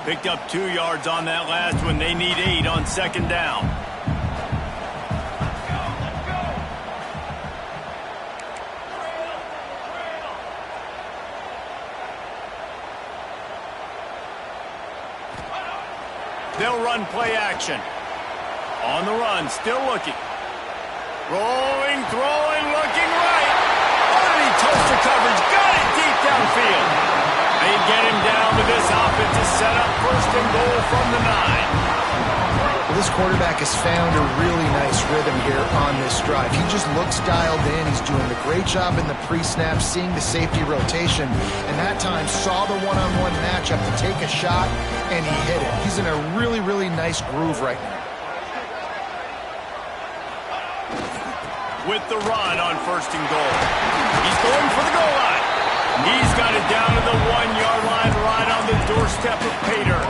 Picked up 2 yards on that last one. They need 8 on second down. They'll run play action. On the run, still looking. Rolling, throwing, looking right. Underneath toaster coverage, got it deep downfield. They get him down to this offense to set up first and goal from the 9. Well, this quarterback has found a really nice rhythm here on this drive. He just looks dialed in. He's doing a great job in the pre-snap, seeing the safety rotation, and that time saw the one-on-one matchup to take a shot, and he hit it. He's in a really, really nice groove right now. With the run on first and goal. He's going for the goal line. He's got it down to the 1-yard line right on the doorstep of Pater.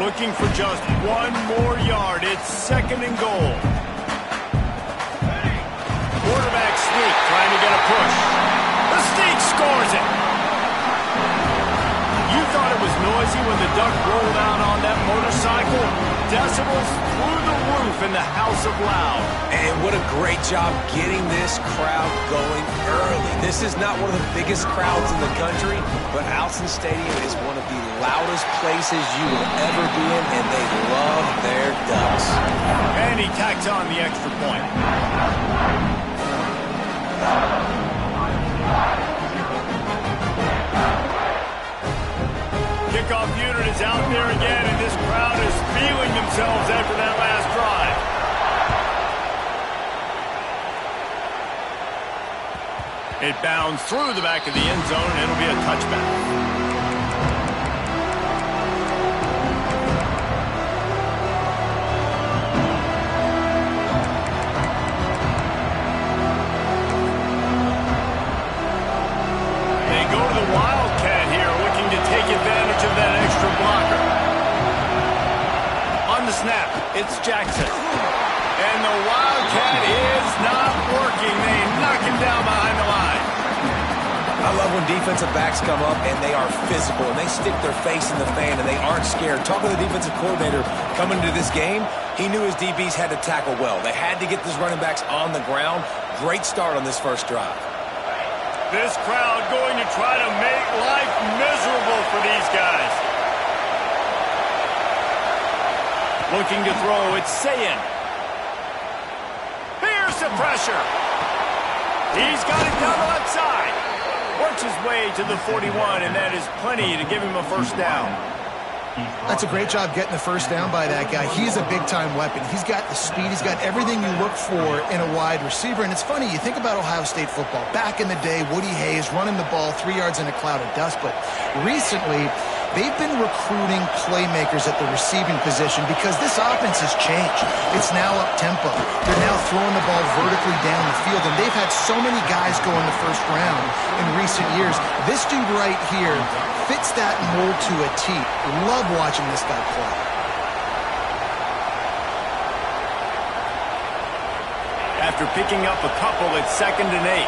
Looking for just 1 more yard. It's second and goal. Quarterback sneak trying to get a push. The sneak scores it. You thought it was noisy when the Duck rolled out on that motorcycle? Decibels through the roof in the House of Loud. And what a great job getting this crowd going early. This is not one of the biggest crowds in the country, but Autzen Stadium is one of the loudest places you will ever be in, and they love their Ducks. And he tacks on the extra point. Kickoff unit is out there again, and this crowd is feeling themselves after that last drive. It bounds through the back of the end zone, and it'll be a touchback. Snap, it's Jackson. And the Wildcat is not working. They knock him down behind the line. I love when defensive backs come up and they are physical and they stick their face in the fan and they aren't scared. Talking to the defensive coordinator coming into this game, he knew his DBs had to tackle well. They had to get these running backs on the ground. Great start on this first drive. This crowd going to try to make life miserable for these guys. Looking to throw, it's Sayin. Here's the pressure. He's got it down the left side. Works his way to the 41, and that is plenty to give him a first down. That's a great job getting the first down by that guy. He's a big-time weapon. He's got the speed. He's got everything you look for in a wide receiver. And it's funny, you think about Ohio State football. Back in the day, Woody Hayes running the ball 3 yards in a cloud of dust. But recently, they've been recruiting playmakers at the receiving position because this offense has changed. It's now up-tempo. They're now throwing the ball vertically down the field, and they've had so many guys go in the first round in recent years. This dude right here fits that mold to a T. Love watching this guy play. After picking up a couple, it's 2nd and 8.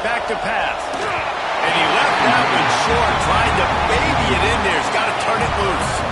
Back to pass. And he left that one short, trying to baby it in there. He's got to turn it loose.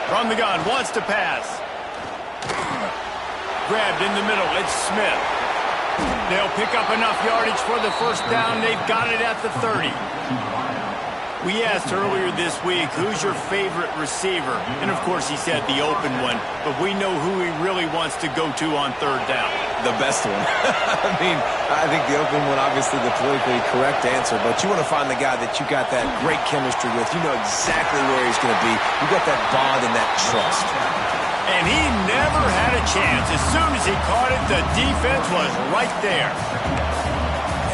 From the gun, wants to pass. Grabbed in the middle, it's Smith. They'll pick up enough yardage for the first down. They've got it at the 30. We asked earlier this week, who's your favorite receiver? And, of course, he said the open one. But we know who he really wants to go to on third down. The best one. I think the open one, obviously the politically correct answer. But you want to find the guy that you got that great chemistry with. You know exactly where he's going to be. You got that bond and that trust. And he never a chance. As soon as he caught it, the defense was right there.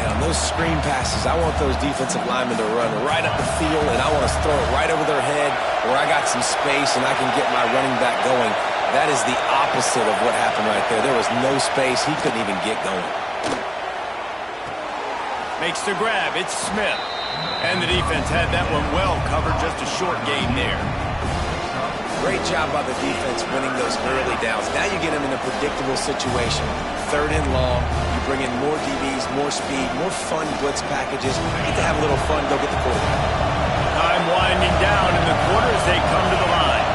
And on those screen passes, I want those defensive linemen to run right up the field, and I want to throw it right over their head where I got some space and I can get my running back going. That is the opposite of what happened right there. There was no space. He couldn't even get going. Makes the grab. It's Smith. And the defense had that one well covered. Just a short gain there. Great job by the defense winning those early downs. Now you get them in a predictable situation. 3rd and long. You bring in more DBs, more speed, more fun blitz packages. You get to have a little fun. Go get the quarterback. Time winding down in the quarter as they come to the line.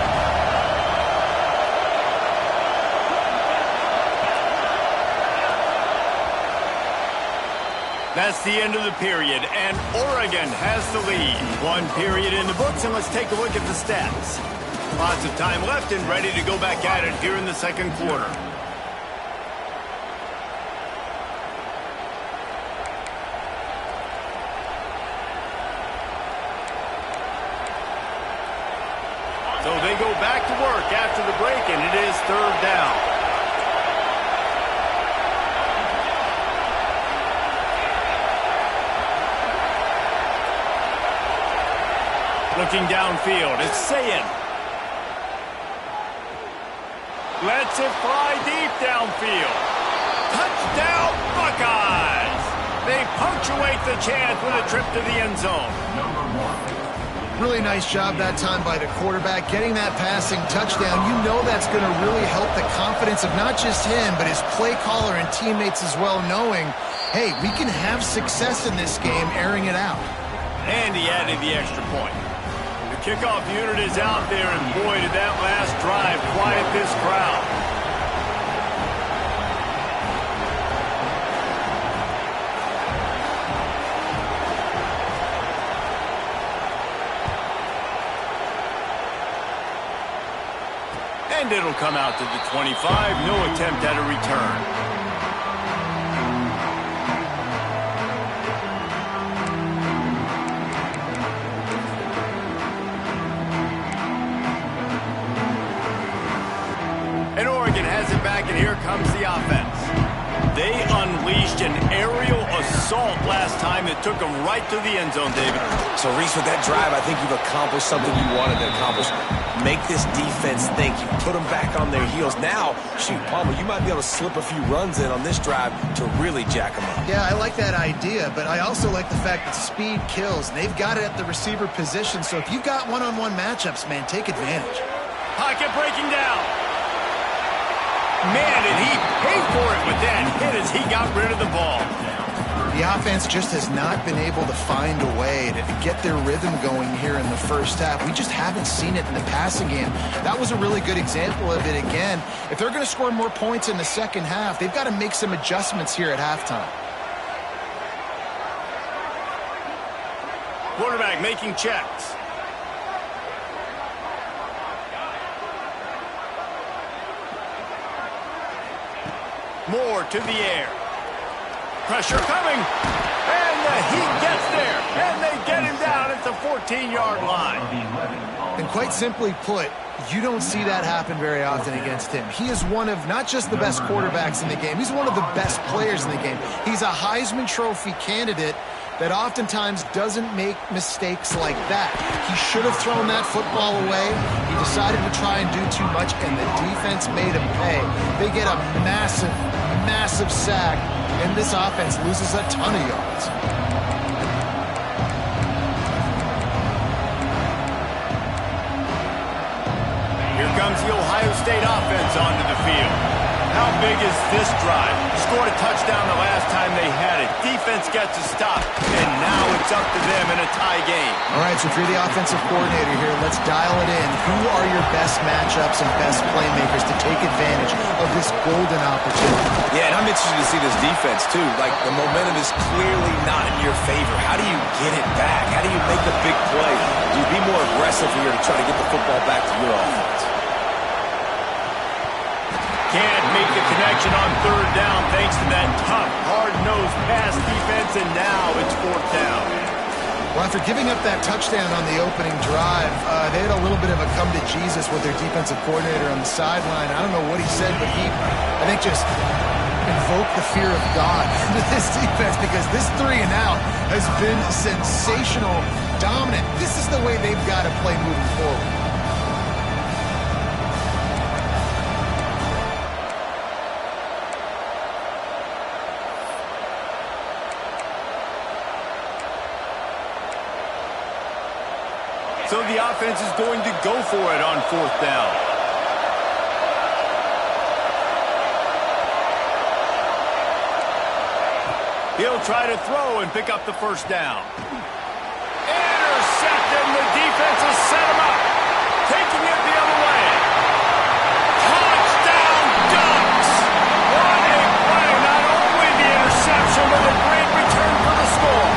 That's the end of the period, and Oregon has the lead. 1 period in the books, and let's take a look at the stats. Lots of time left and ready to go back at it here in the second quarter. So they go back to work after the break, and it is 3rd down. Looking downfield, it's Sayin. Lets it fly deep downfield. Touchdown, Buckeyes! They punctuate the chance with a trip to the end zone. Really nice job that time by the quarterback, getting that passing touchdown. You know that's going to really help the confidence of not just him, but his play caller and teammates as well, knowing, hey, we can have success in this game airing it out. And he added the extra point. Kickoff unit is out there, and boy, did that last drive quiet this crowd. And it'll come out to the 25. No attempt at a return. And Oregon has it back, and here comes the offense. They unleashed an aerial assault last time that took them right to the end zone, David. So, Reese, with that drive, I think you've accomplished something you wanted to accomplish. Make this defense think. You put them back on their heels. Now, shoot, Palmer, you might be able to slip a few runs in on this drive to really jack them up. Yeah, I like that idea, but I also like the fact that speed kills. They've got it at the receiver position, so if you've got one-on-one matchups, man, take advantage. Pocket breaking down. Man, did he pay for it with that hit as he got rid of the ball. The offense just has not been able to find a way to get their rhythm going here in the first half. We just haven't seen it in the passing game. That was a really good example of it again. If they're going to score more points in the second half, they've got to make some adjustments here at halftime. Quarterback making checks. Moore to the air. Pressure coming. And the Heat gets there. And they get him down at the 14-yard line. And quite simply put, you don't see that happen very often against him. He is one of not just the best quarterbacks in the game, he's one of the best players in the game. He's a Heisman Trophy candidate that oftentimes doesn't make mistakes like that. He should have thrown that football away. He decided to try and do too much, and the defense made him pay. They get a massive, massive sack, and this offense loses a ton of yards. Here comes the Ohio State offense onto the field. How big is this drive? Scored a touchdown the last time they had it. Defense gets a stop, and now it's up to them in a tie game. All right, so if you're the offensive coordinator here, let's dial it in. Who are your best matchups and best playmakers to take advantage of this golden opportunity? Yeah, and I'm interested to see this defense, too. Like, the momentum is clearly not in your favor. How do you get it back? How do you make the big play? Do you be more aggressive here to try to get the football back to your offense? Can't make the connection on third down thanks to that tough, hard-nosed pass defense, and now it's fourth down. Well, after giving up that touchdown on the opening drive, they had a little bit of a come to Jesus with their defensive coordinator on the sideline. I don't know what he said, but he, I think, just invoked the fear of God into this defense, because this 3 and out has been sensational, dominant. This is the way they've got to play moving forward. So the offense is going to go for it on 4th down. He'll try to throw and pick up the 1st down. Intercepted, and the defense has set him up. Taking it the other way. Touchdown, Ducks! What a play. Not only the interception, but a great return for the score.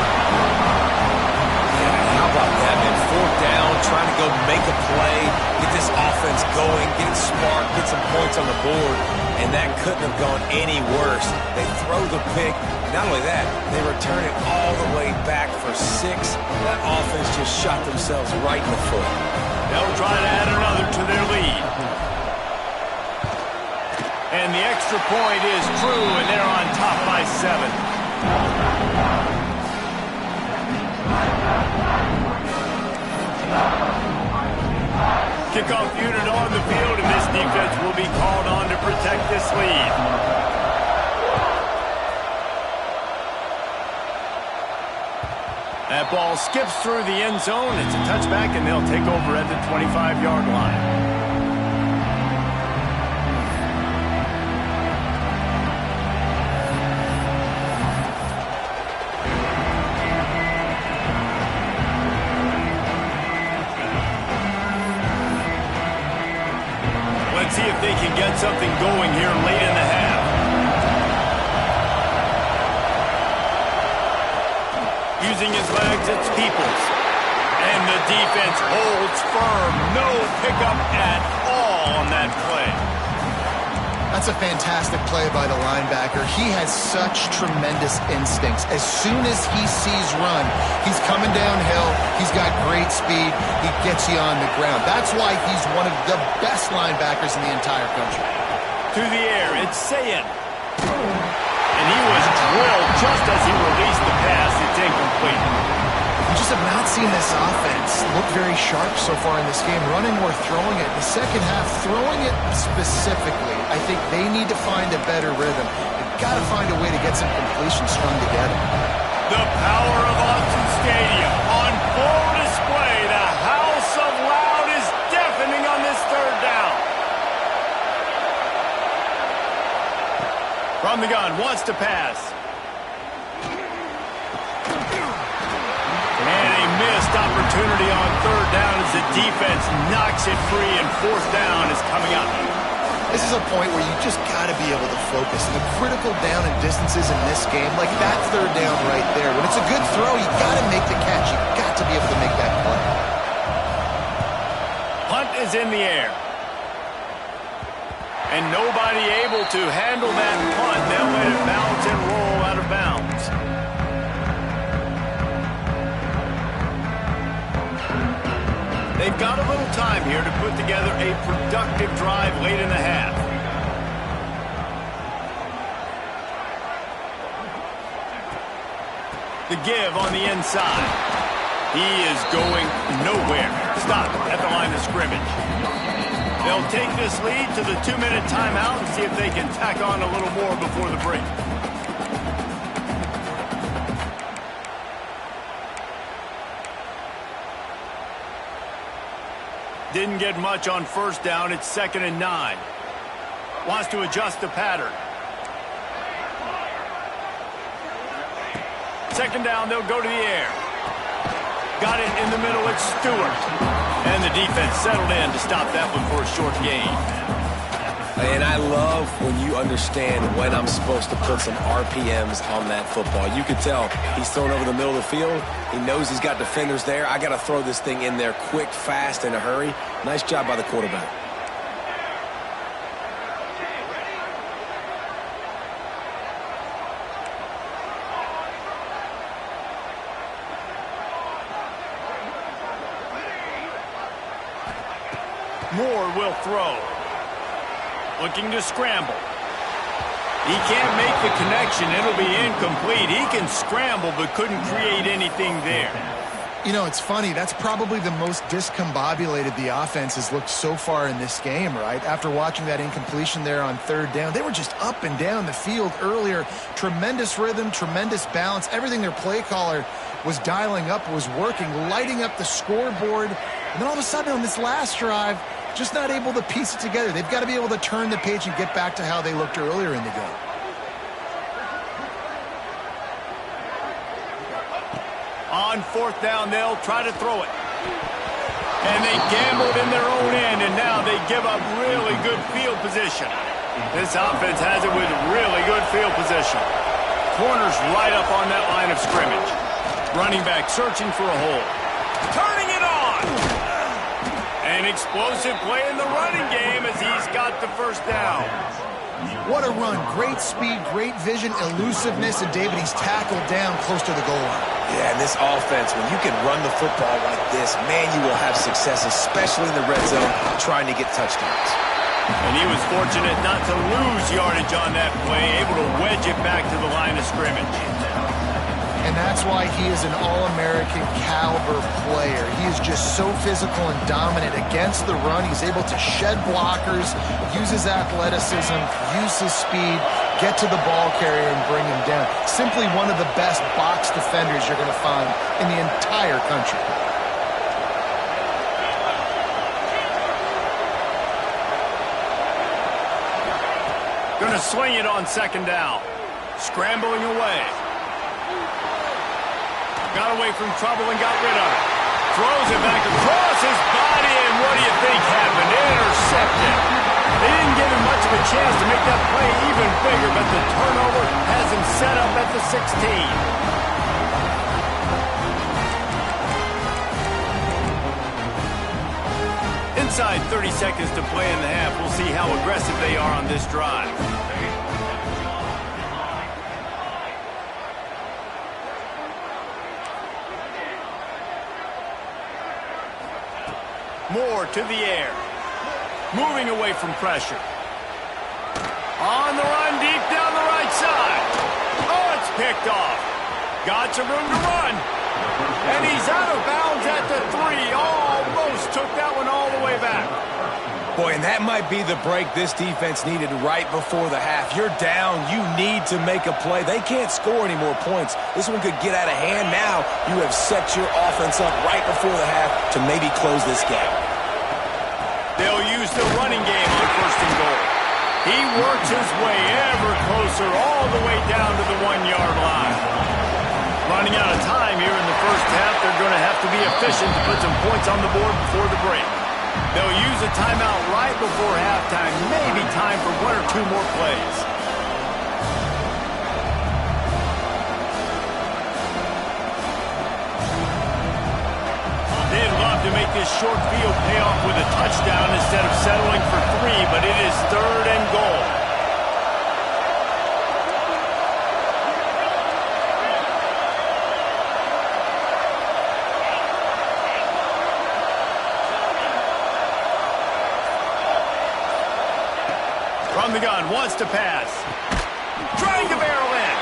How about that, man? 4th down, trying to go make a play, get this offense going, get it sparked, get some points on the board, and that couldn't have gone any worse. They throw the pick. Not only that, they return it all the way back for 6. That offense just shot themselves right in the foot. They'll try to add another to their lead. And the extra point is true, and they're on top by 7. Kickoff unit on the field, and this defense will be called on to protect this lead. That ball skips through the end zone. It's a touchback, and they'll take over at the 25-yard line. See if they can get something going here late in the half. Using his legs, it's Peoples. And the defense holds firm. No pickup at all on that play. That's a fantastic play by the linebacker. He has such tremendous instincts. As soon as he sees run, he's coming downhill. He's got great speed. He gets you on the ground. That's why he's one of the best linebackers in the entire country. To the air, it's Sayin. And he was drilled just as he released the pass. It's incomplete. We just have not seen this offense look very sharp so far in this game, running or throwing it. In the second half, throwing it specifically, I think they need to find a better rhythm. They've got to find a way to get some completions strung together. The power of Autzen Stadium on full display. The house of loud is deafening on this 3rd down. From the gun, wants to pass. And a missed opportunity on 3rd down as the defense knocks it free, and 4th down is coming up. This is a point where you just got to be able to focus. And the critical down and distances in this game, like that 3rd down right there, when it's a good throw, you got to make the catch. You got to be able to make that play. Punt is in the air. And nobody able to handle that punt. They'll let it bounce and roll out of bounds. They've got a little time here to put together a productive drive late in the half. The give on the inside. He is going nowhere. Stop at the line of scrimmage. They'll take this lead to the 2-minute timeout and see if they can tack on a little more before the break. Didn't get much on 1st down. It's 2nd and 9. Wants to adjust the pattern. 2nd down, they'll go to the air. Got it in the middle, it's Stewart. And the defense settled in to stop that one for a short gain. And I love when you understand when I'm supposed to put some RPMs on that football. You can tell he's thrown over the middle of the field. He knows he's got defenders there. I got to throw this thing in there quick, fast, in a hurry. Nice job by the quarterback. Moore will throw. Looking to scramble. He can't make the connection. It'll be incomplete. He can scramble but couldn't create anything there. You know, it's funny. That's probably the most discombobulated the offense has looked so far in this game, right? After watching that incompletion there on third down, they were just up and down the field earlier. Tremendous rhythm, tremendous balance. Everything their play caller was dialing up was working, lighting up the scoreboard. And then all of a sudden on this last drive, just not able to piece it together. They've got to be able to turn the page and get back to how they looked earlier in the game. On fourth down, they'll try to throw it. And they gambled in their own end, and now they give up really good field position. This offense has it with really good field position. Corners right up on that line of scrimmage. Running back searching for a hole. Turning it on! An explosive play in the running game as he's got the first down. What a run. Great speed, great vision, elusiveness, and David, he's tackled down close to the goal line. Yeah, and this offense, when you can run the football like this, man, you will have success, especially in the red zone, trying to get touchdowns. And he was fortunate not to lose yardage on that play, able to wedge it back to the line of scrimmage. And that's why he is an All-American caliber player. He is just so physical and dominant against the run. He's able to shed blockers, use his athleticism, use his speed, get to the ball carrier and bring him down. Simply one of the best box defenders you're going to find in the entire country. Going to swing it on second down. Scrambling away. Got away from trouble and got rid of it. Throws it back across his body, and what do you think happened? Intercepted. They didn't give him much of a chance to make that play even bigger, but the turnover has him set up at the 16. Inside 30 seconds to play in the half. We'll see how aggressive they are on this drive. Moore to the air. Moving away from pressure. On the run, deep down the right side. Oh, it's picked off. Got some room to run. And he's out of bounds at the 3. Almost took that one all the way back. Boy, and that might be the break this defense needed right before the half. You're down. You need to make a play. They can't score any more points. This one could get out of hand. Now you have set your offense up right before the half to maybe close this gap. They'll use the running game on first and goal. He works his way ever closer all the way down to the 1-yard line. Running out of time here in the first half. They're going to have to be efficient to put some points on the board before the break. They'll use a timeout right before halftime. Maybe time for 1 or 2 more plays. They'd love to make this short field pay off with a touchdown instead of settling for 3, but it is 3rd and goal. From the gun, wants to pass. Trying to barrel in.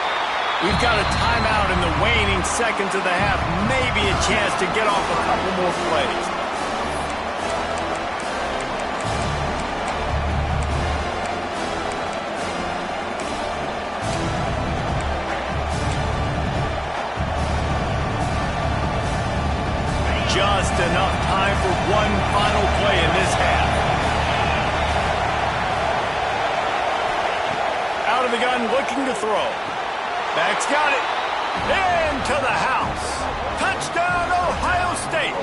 We've got a timeout in the waning seconds of the half. Maybe a chance to get off a couple more plays. Just enough time for one final play in this half. Out of the gun, looking to throw. Back's got it. Into the house. Touchdown, Ohio State.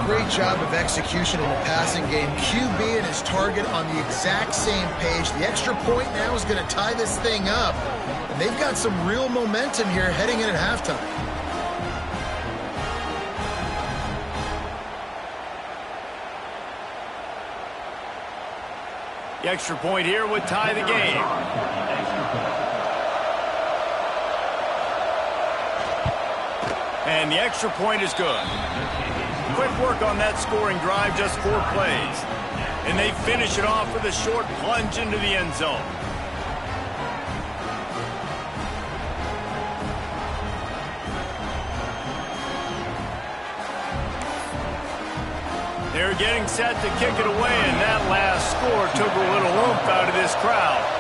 Great job of execution in the passing game. QB and his target on the exact same page. The extra point now is going to tie this thing up. And they've got some real momentum here heading in at halftime. The extra point here would tie the game. And the extra point is good. Quick work on that scoring drive, just 4 plays. And they finish it off with a short plunge into the end zone. They're getting set to kick it away, and that last score took a little oomph out of this crowd.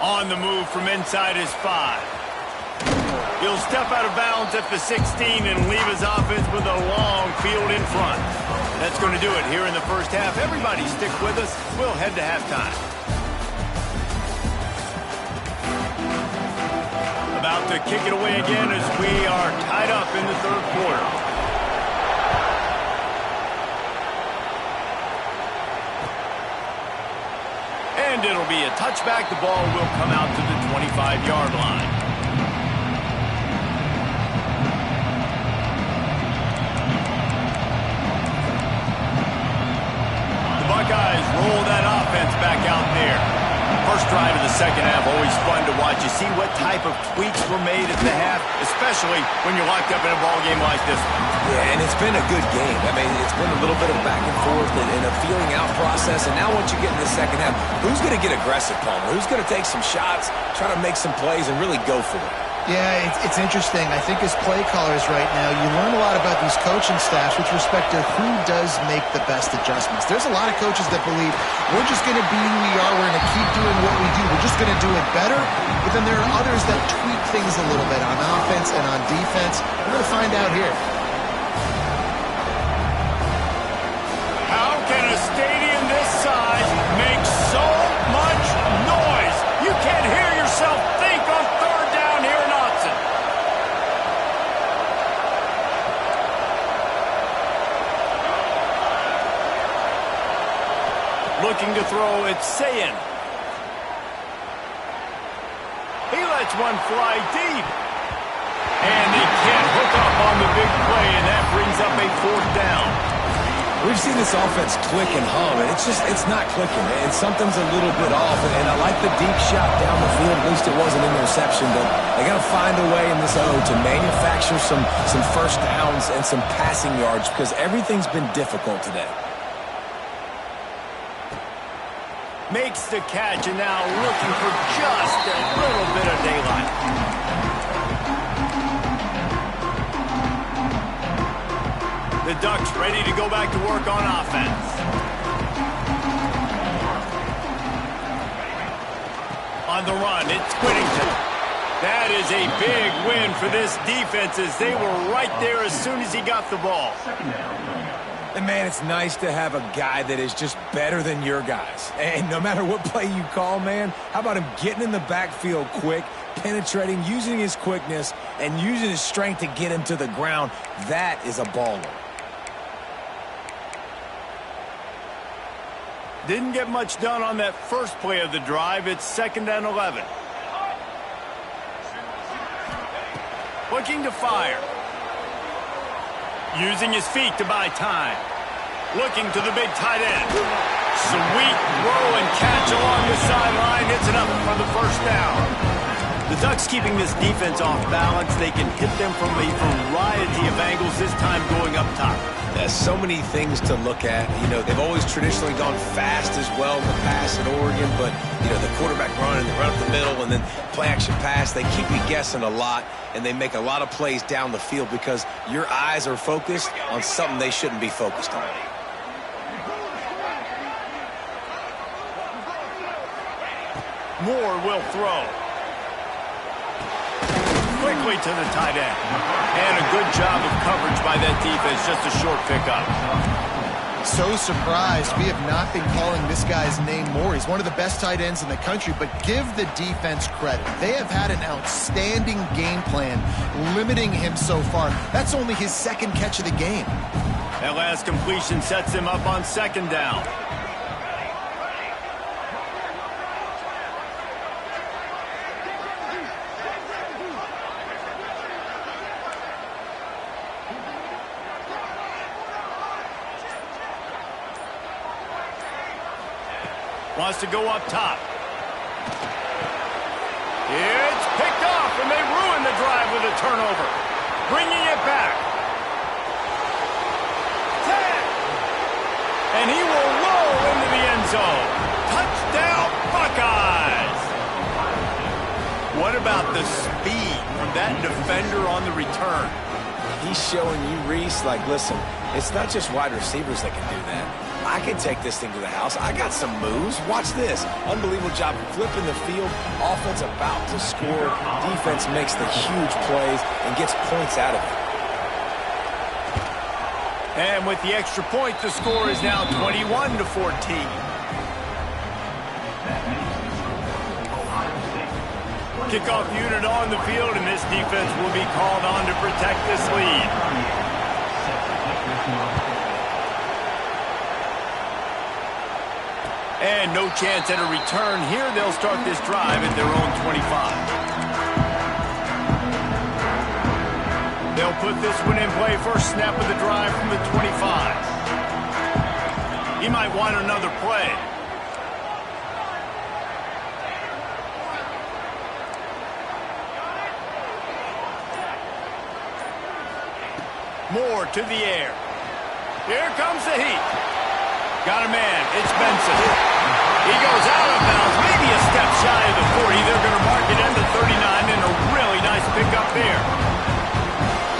On the move from inside his 5. He'll step out of bounds at the 16 and leave his offense with a long field in front. That's going to do it here in the first half. Everybody stick with us. We'll head to halftime. About to kick it away again as we are tied up in the third quarter. And it'll be a touchback. The ball will come out to the 25-yard line. Buckeyes roll that offense back out there. First drive of the second half, always fun to watch. You see what type of tweaks were made at the half, especially when you're locked up in a ball game like this one. Yeah, and it's been a good game. I mean, it's been a little bit of back and forth and a feeling out process. And now once you get in the second half, who's going to get aggressive, Palmer? Who's going to take some shots, try to make some plays, and really go for it? Yeah, it's interesting. I think as play callers right now, you learn a lot about these coaching staffs with respect to who does make the best adjustments. There's a lot of coaches that believe we're just going to be who we are. We're going to keep doing what we do. We're just going to do it better. But then there are others that tweak things a little bit on offense and on defense. We're going to find out here. How can a stadium this size make so much noise? You can't hear yourself think on third down here in Autzen. Looking to throw, it's Sayin. He lets one fly deep. And they can't hook up on the big play, and that brings up a 4th down. We've seen this offense click and hum, and it's not clicking, and something's a little bit off. And I like the deep shot down the field. At least it wasn't an interception, but they got to find a way in this O to manufacture some first downs and some passing yards because everything's been difficult today. Makes the catch, and now looking for just a little bit of daylight. The Ducks ready to go back to work on offense. On the run, it's Whittington. That is a big win for this defense as they were right there as soon as he got the ball. And, man, it's nice to have a guy that is just better than your guys. And no matter what play you call, man, how about him getting in the backfield quick, penetrating, using his quickness, and using his strength to get him to the ground? That is a baller. Didn't get much done on that first play of the drive. It's 2nd and 11. Looking to fire. Using his feet to buy time. Looking to the big tight end. Sweet throw and catch along the sideline. It's enough for the 1st down. The Ducks keeping this defense off balance. They can hit them from a variety of angles, this time going up top. There's so many things to look at. You know, they've always traditionally gone fast as well in the pass at Oregon, but, you know, the quarterback run and the run up the middle and then play action pass, they keep you guessing a lot, and they make a lot of plays down the field because your eyes are focused on something they shouldn't be focused on. Moore will throw. Quickly to the tight end. And a good job of coverage by that defense. Just a short pickup. So surprised we have not been calling this guy's name more. He's one of the best tight ends in the country, but give the defense credit. They have had an outstanding game plan limiting him so far. That's only his 2nd catch of the game. That last completion sets him up on 2nd down. Wants to go up top. It's picked off, and they ruin the drive with a turnover. Bringing it back. 10. And he will roll into the end zone. Touchdown, Buckeyes. What about the speed from that defender on the return? He's showing you, Reese, like, listen, it's not just wide receivers that can do that. I can take this thing to the house. I got some moves. Watch this. Unbelievable job flipping the field. Offense about to score. Defense makes the huge plays and gets points out of it. And with the extra point, the score is now 21-14. Kickoff unit on the field, and this defense will be called on to protect this lead. And no chance at a return here. They'll start this drive at their own 25. They'll put this one in play. First snap of the drive from the 25. He might want another play. Moore to the air. Here comes the heat. Got a man. It's Benson. He goes out of bounds, maybe a step shy of the 40. They're going to mark it into 39, and a really nice pickup there.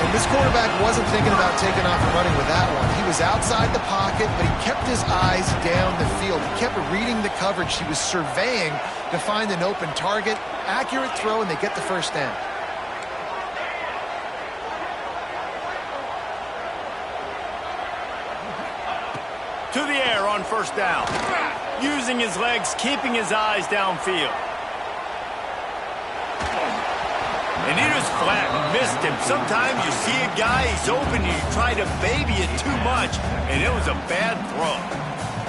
And this quarterback wasn't thinking about taking off and running with that one. He was outside the pocket, but he kept his eyes down the field. He kept reading the coverage. He was surveying to find an open target. Accurate throw, and they get the first down. To the air on first down. Using his legs, keeping his eyes downfield. And he just flat missed him. Sometimes you see a guy, he's open, and you try to baby it too much, and it was a bad throw.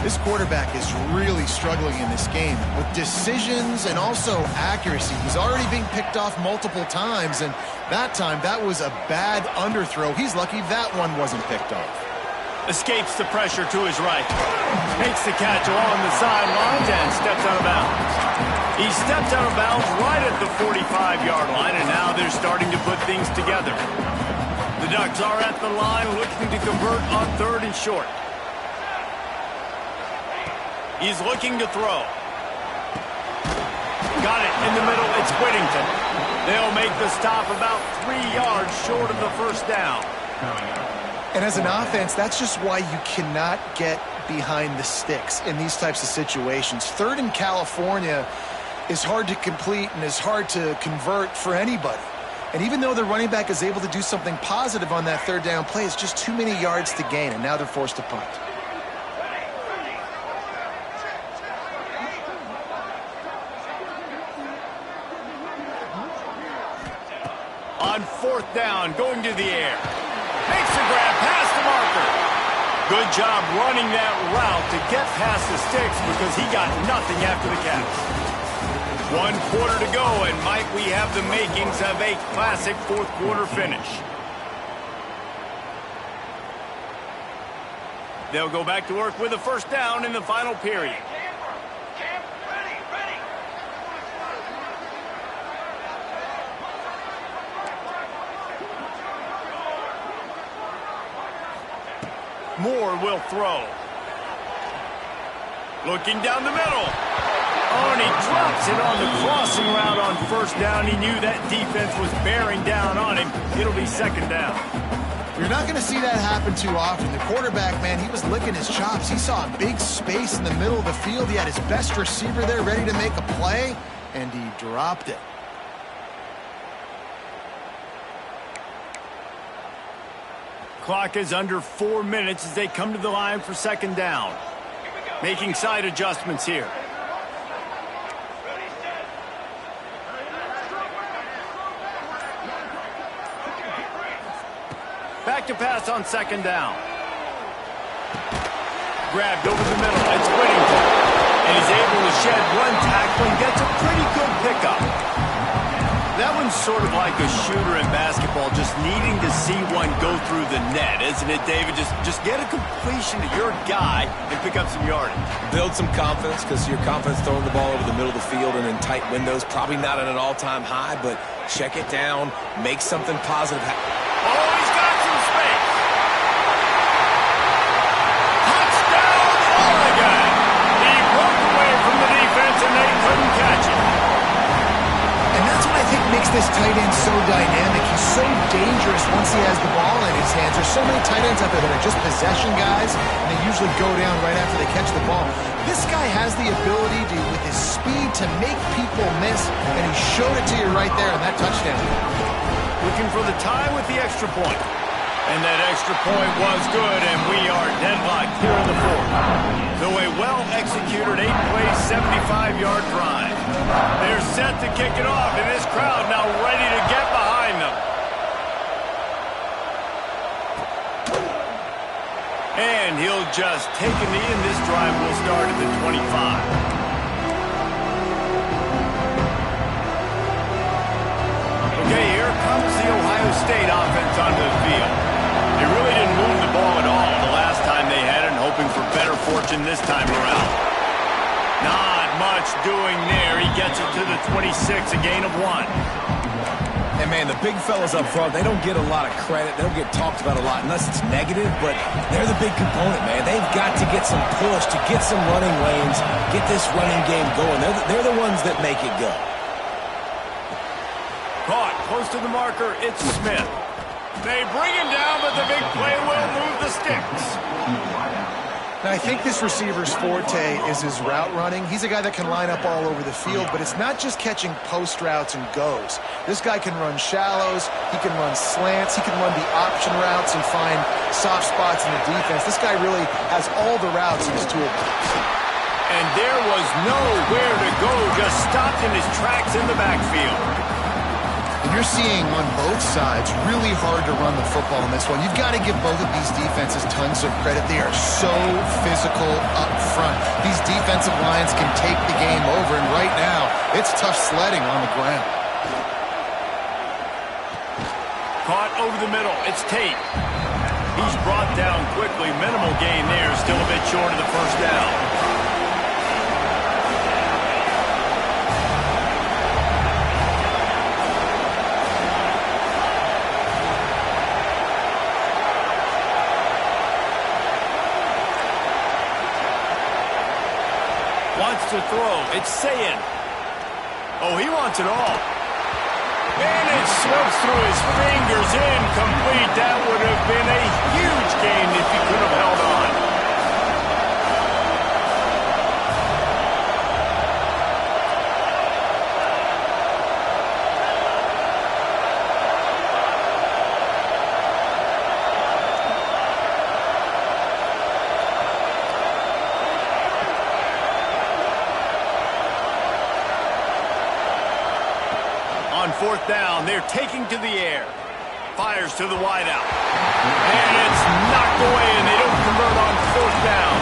This quarterback is really struggling in this game with decisions and also accuracy. He's already being picked off multiple times, and that time, that was a bad underthrow. He's lucky that one wasn't picked off. Escapes the pressure to his right. Makes the catch along the sidelines and steps out of bounds. He steps out of bounds right at the 45-yard line, and now they're starting to put things together. The Ducks are at the line looking to convert on third and short. He's looking to throw. Got it in the middle. It's Whittington. They'll make the stop about 3 yards short of the first down. And as an offense, that's just why you cannot get behind the sticks in these types of situations. Third in California is hard to complete and is hard to convert for anybody. And even though the running back is able to do something positive on that third down play, it's just too many yards to gain, and now they're forced to punt. On fourth down, going to the air. Makes a grab past the marker. Good job running that route to get past the sticks because he got nothing after the catch. 1 quarter to go, and might we have the makings of a classic fourth quarter finish. They'll go back to work with a first down in the final period. Moore will throw. Looking down the middle. Oh, and he drops it on the crossing route on first down. He knew that defense was bearing down on him. It'll be second down. You're not going to see that happen too often. The quarterback, man, he was licking his chops. He saw a big space in the middle of the field. He had his best receiver there ready to make a play, and he dropped it. Clock is under 4 minutes as they come to the line for second down. Making side adjustments here. Back to pass on second down. Grabbed over the middle. It's Whittington. And he's able to shed one tackle and gets a pretty good pickup. That one's sort of like a shooter in basketball, just needing to see one go through the net, isn't it, David? Just get a completion to your guy and pick up some yardage. Build some confidence, because your confidence throwing the ball over the middle of the field and in tight windows, probably not at an all-time high, but check it down, make something positive happen. Oh, he's got some space. Touchdown, Oregon! He broke away from the defense and they couldn't catch it. And that's what I think makes this tight end so dynamic. He's so dangerous once he has the ball in his hands. There's so many tight ends out there that are just possession guys, and they usually go down right after they catch the ball. This guy has the ability to, with his speed, to make people miss, and he showed it to you right there in that touchdown. Looking for the tie with the extra point. And that extra point was good, and we are deadlocked here in the fourth. So a well-executed 8-play, 75-yard drive. They're set to kick it off, and this crowd now ready to get behind them. And he'll just take a knee, and this drive will start at the 25. Okay, here comes the Ohio State offense onto the field. They really didn't move the ball at all the last time they had it, hoping for better fortune this time around. Not much doing there. He gets it to the 26, a gain of 1. And, man, the big fellas up front, they don't get a lot of credit. They don't get talked about a lot unless it's negative, but they're the big component, man. They've got to get some push, to get some running lanes, get this running game going. They're the ones that make it go. Caught close to the marker. It's Smith. They bring him down, but the big play will move the sticks. Now, I think this receiver's forte is his route running. He's a guy that can line up all over the field, but it's not just catching post routes and goes. This guy can run shallows, he can run slants, he can run the option routes and find soft spots in the defense. This guy really has all the routes in his toolbox. And there was nowhere to go, just stopped in his tracks in the backfield. And you're seeing on both sides really hard to run the football in this one. You've got to give both of these defenses tons of credit. They are so physical up front. These defensive lines can take the game over, and right now, it's tough sledding on the ground. Caught over the middle. It's Tate. He's brought down quickly. Minimal gain there. Still a bit short of the first down. Wants to throw. It's Sayin. Oh, he wants it all. And it slips through his fingers. Incomplete. That would have been a huge gain if he could have held on. On fourth down, they're taking to the air. Fires to the wideout. And it's knocked away, and they don't convert on fourth down.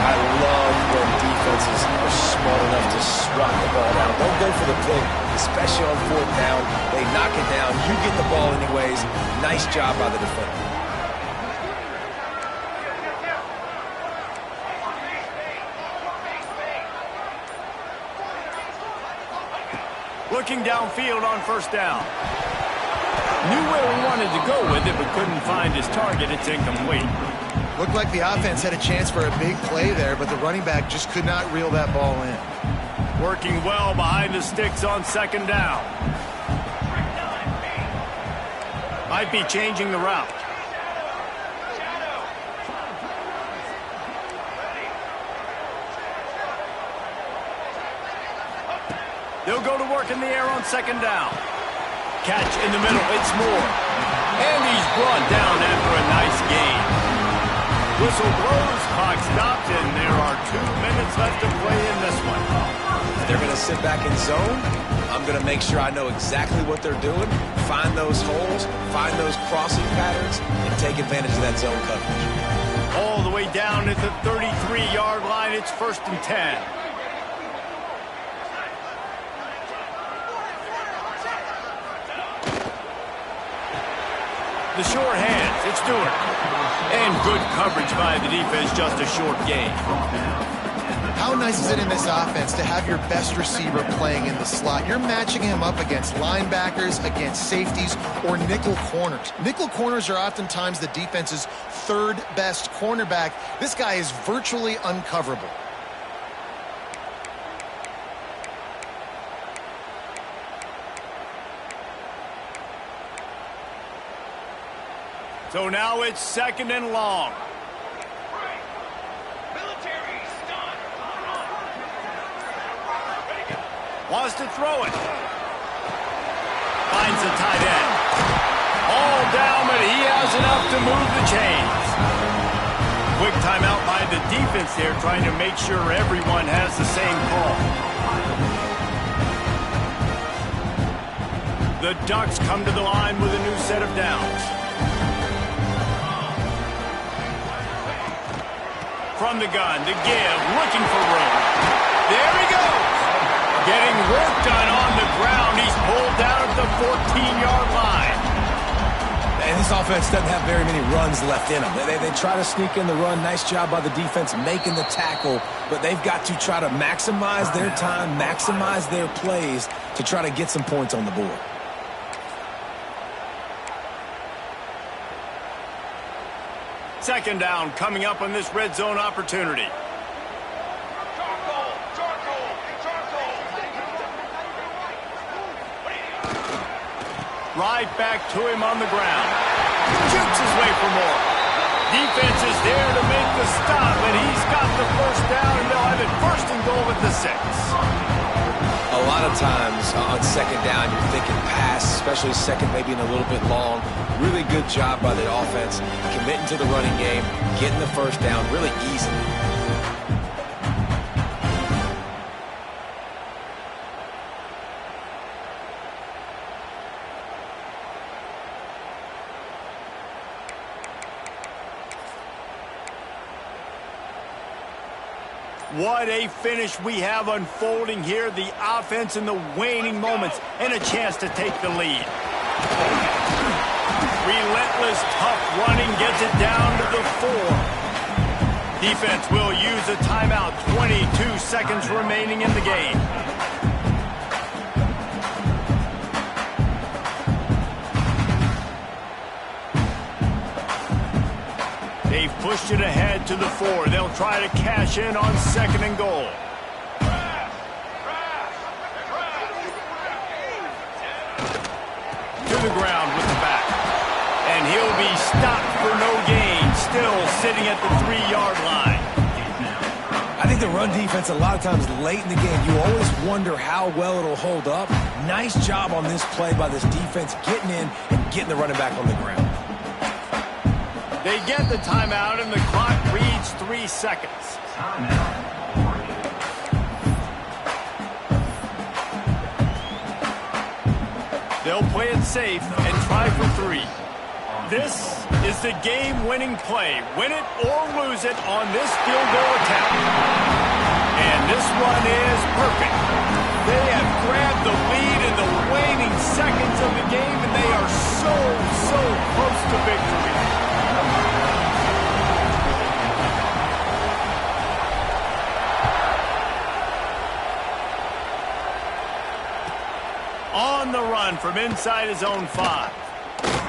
I love when defenses are smart enough to swat the ball down. Don't go for the pick, especially on fourth down. They knock it down. You get the ball anyways. Nice job by the defender. Looking downfield on first down. Knew where he wanted to go with it, but couldn't find his target. It's incomplete. Looked like the offense had a chance for a big play there, but the running back just could not reel that ball in. Working well behind the sticks on second down. Might be changing the route. They'll go to work in the air on second down. Catch in the middle. It's Moore. And he's brought down after a nice gain. Whistle blows, clock stops, and there are 2 minutes left to play in this one. They're going to sit back in zone. I'm going to make sure I know exactly what they're doing, find those holes, find those crossing patterns, and take advantage of that zone coverage. All the way down at the 33-yard line. It's 1st and 10. The sure hands. It's Stewart. And good coverage by the defense, just a short gain. How nice is it in this offense to have your best receiver playing in the slot? You're matching him up against linebackers, against safeties, or nickel corners. Nickel corners are oftentimes the defense's third best cornerback. This guy is virtually uncoverable. So now it's 2nd and long. Wants to throw it. Finds the tight end. All down, but he has enough to move the chains. Quick timeout by the defense there, trying to make sure everyone has the same call. The Ducks come to the line with a new set of downs. From the gun, to give, looking for room. There he goes. Getting work done on the ground. He's pulled down at the 14-yard line. And this offense doesn't have very many runs left in them. They try to sneak in the run. Nice job by the defense making the tackle. But they've got to try to maximize their time, maximize their plays to try to get some points on the board. Second down coming up on this red zone opportunity. Right back to him on the ground. Shoots his way for more. Defense is there to make the stop, and he's got the first down, and they'll have it 1st and goal at the 6. A lot of times on second down, you're thinking pass, especially second, maybe in a little bit long. Really good job by the offense, committing to the running game, getting the first down really easily. What a finish we have unfolding here. The offense in the waning moments and a chance to take the lead. Relentless, tough running gets it down to the 4. Defense will use a timeout. 22 seconds remaining in the game. They've pushed it ahead to the 4. They'll try to cash in on 2nd and goal. To the ground with the back. And he'll be stopped for no gain. Still sitting at the 3-yard line. I think the run defense, a lot of times late in the game, you always wonder how well it'll hold up. Nice job on this play by this defense, getting in and getting the running back on the ground. They get the timeout, and the clock reads 3 seconds. They'll play it safe and try for 3. This is the game-winning play. Win it or lose it on this field goal attempt. And this one is perfect. They have grabbed the lead in the waning seconds of the game, and they are so close to victory. On the run from inside his own 5.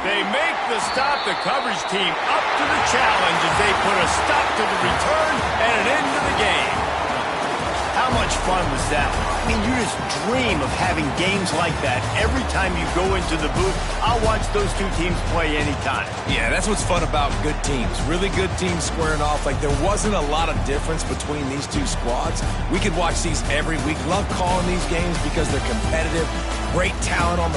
They make the stop. The coverage team up to the challenge as they put a stop to the return and an end to the game. How much fun was that? I mean, you just dream of having games like that every time you go into the booth. I'll watch those two teams play anytime. Yeah, that's what's fun about good teams. Really good teams squaring off. Like, there wasn't a lot of difference between these two squads. We could watch these every week. Love calling these games because they're competitive. Great talent on the